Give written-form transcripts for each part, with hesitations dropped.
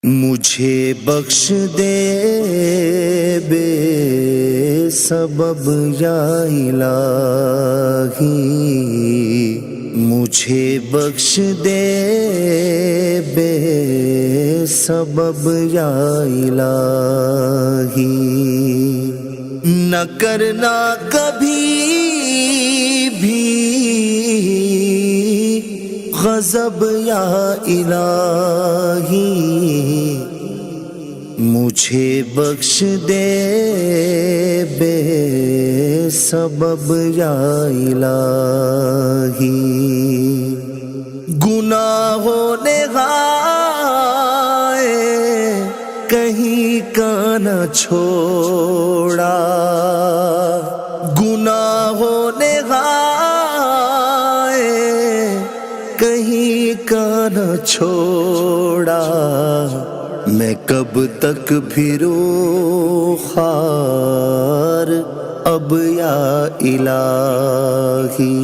مجھے بخش دے بے سبب یا الہی، مجھے بخش دے بے سبب یا الہی، نہ کرنا کبھی بھی غضب یا الہی، مجھے بخش دے بے سبب یا الہی، گناہوں نے غائے کہیں کا نہ چھوڑا، گناہوں نے غائے کہیں کا نہ چھوڑا، میں کب تک پھروں خوار اب یا الہی،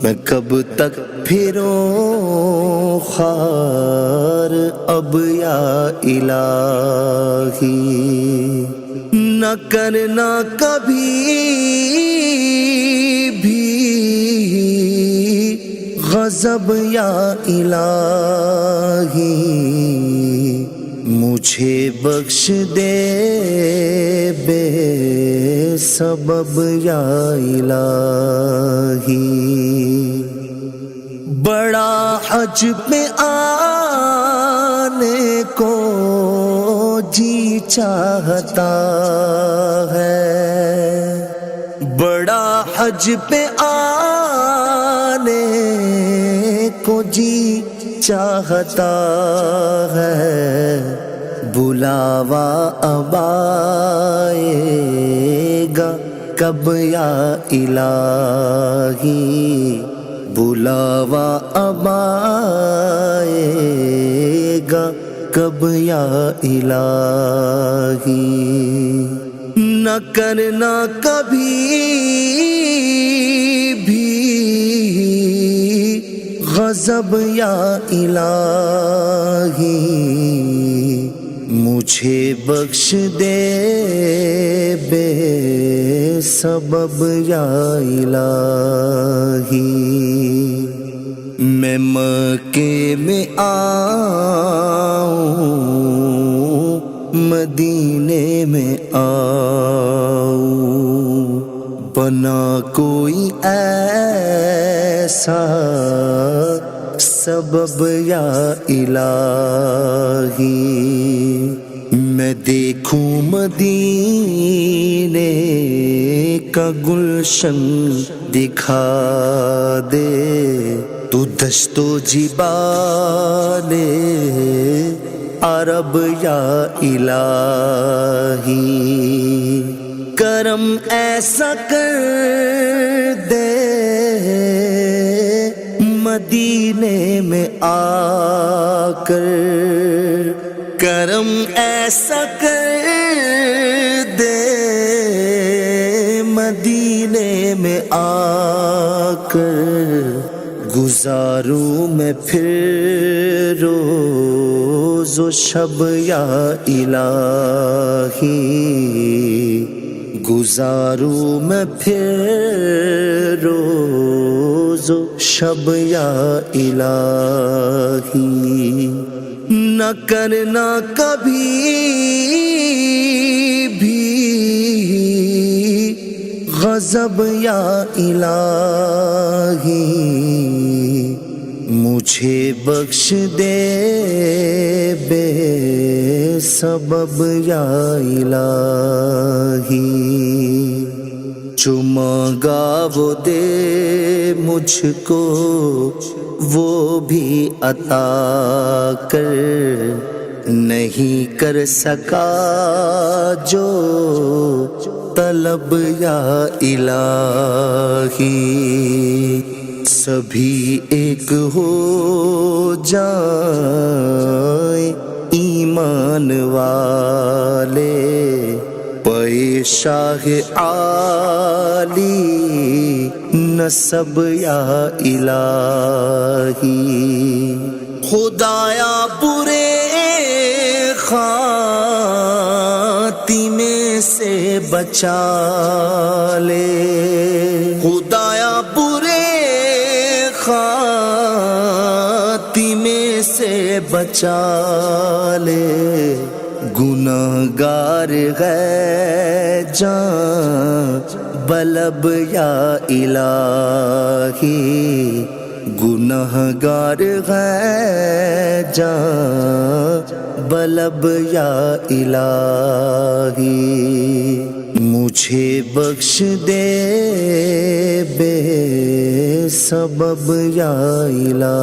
میں کب تک پھروں خوار اب یا الہی، نہ کرنا کبھی بھی غضب یا الہی، مجھے بخش دے بے سبب یا الہی، بڑا حج میں آنے کو جی چاہتا ہے، بڑا حج پہ آنے کو جی چاہتا ہے، بلاوا اب آئے گا کب یا الہی، بلاوا اب آئے گا کب یا الہی، نہ کرنا کبھی بھی غضب یا الہی، مجھے بخش دے بے سبب یا الہی، میں مکے میں آؤں مدینے میں آؤں، بنا کوئی ایسا سبب یا الہی، میں دیکھوں مدینے کا گلشن دکھا دے، تو دشت و جبال عرب یا الہی، کرم ایسا کر دے مدینے میں آ کر، کرم ایسا کر دے مدینے میں آ کر، گزاروں میں پھر روز و شب یا الہی، گزاروں میں پھر روز و شب یا الہی، نہ کرنا کبھی بھی غضب یا الہی، مجھے بخش دے بے سبب یا الہی، جو مانگا وہ دے مجھ کو وہ بھی عطا کر، نہیں کر سکا جو طلب یا الہی، سبھی ایک ہو جائیں ایمان والے، پے شاہ عالی نسب یا الہی، خدایا برے خاتمے سے بچا لے، خدایا برے خاتمے سے بچا لے، گناہگار ہے جان بلب یا الہی، گناہگار ہے جان بلب یا الہی، مجھے بخش دے بے سبب یا الہی،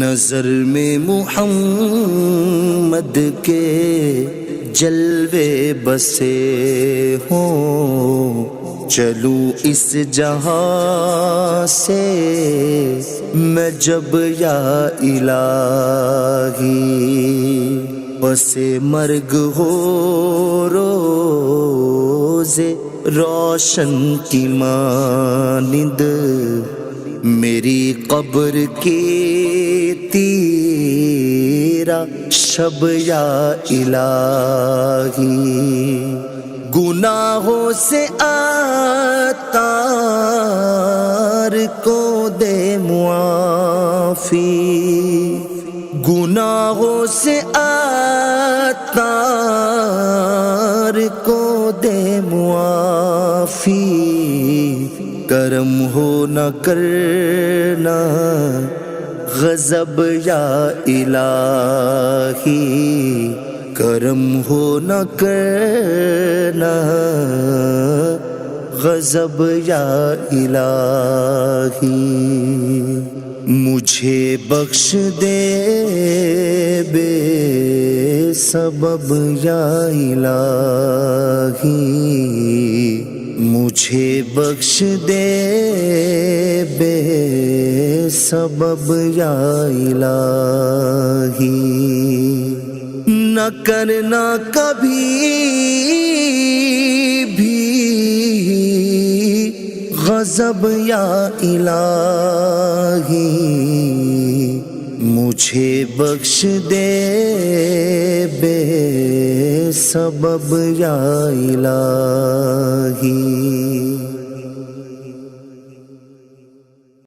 نظر میں محمد کے جلوے بسے ہوں، چلوں اس جہاں سے میں جب یا الہی، بس مرگ ہو روز روشن کی مانند، میری قبر کی تیرا شب یا الہی، گناہوں سے عطار کو دے معافی، گناہوں سے عطار کو دے معافی، کرم ہو نہ کرنا غضب یا الہی، کرم ہو نہ کرنا غضب یا الہی، مجھے بخش دے بے سبب یا الہی، مجھے بخش دے بے سبب یا الہی، نہ کرنا کبھی بھی غضب یا الہی، مجھے بخش دے بے سبب یا الہی۔